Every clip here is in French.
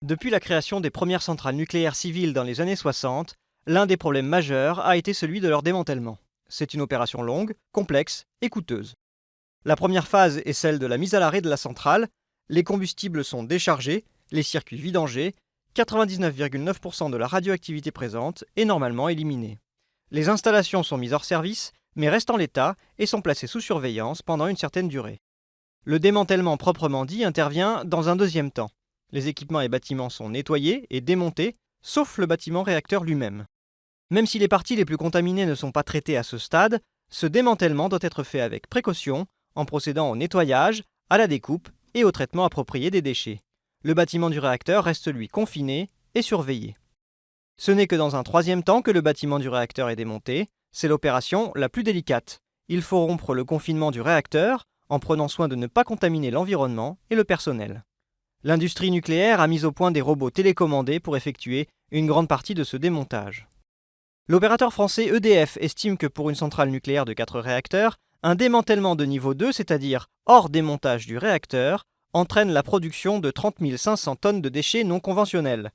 Depuis la création des premières centrales nucléaires civiles dans les années 60, l'un des problèmes majeurs a été celui de leur démantèlement. C'est une opération longue, complexe et coûteuse. La première phase est celle de la mise à l'arrêt de la centrale. Les combustibles sont déchargés, les circuits vidangés, 99,9% de la radioactivité présente est normalement éliminée. Les installations sont mises hors service, mais restent en l'état et sont placées sous surveillance pendant une certaine durée. Le démantèlement proprement dit intervient dans un deuxième temps. Les équipements et bâtiments sont nettoyés et démontés, sauf le bâtiment réacteur lui-même. Même si les parties les plus contaminées ne sont pas traitées à ce stade, ce démantèlement doit être fait avec précaution, en procédant au nettoyage, à la découpe et au traitement approprié des déchets. Le bâtiment du réacteur reste lui confiné et surveillé. Ce n'est que dans un troisième temps que le bâtiment du réacteur est démonté. C'est l'opération la plus délicate. Il faut rompre le confinement du réacteur en prenant soin de ne pas contaminer l'environnement et le personnel. L'industrie nucléaire a mis au point des robots télécommandés pour effectuer une grande partie de ce démontage. L'opérateur français EDF estime que pour une centrale nucléaire de 4 réacteurs, un démantèlement de niveau 2, c'est-à-dire hors démontage du réacteur, entraîne la production de 30 500 tonnes de déchets non conventionnels,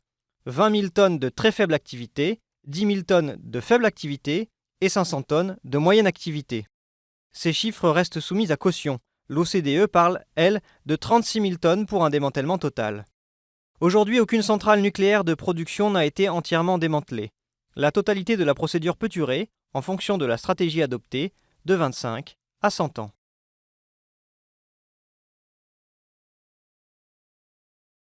20 000 tonnes de très faible activité, 10 000 tonnes de faible activité et 500 tonnes de moyenne activité. Ces chiffres restent soumis à caution. L'OCDE parle, elle, de 36 000 tonnes pour un démantèlement total. Aujourd'hui, aucune centrale nucléaire de production n'a été entièrement démantelée. La totalité de la procédure peut durer, en fonction de la stratégie adoptée, de 25 à 100 ans.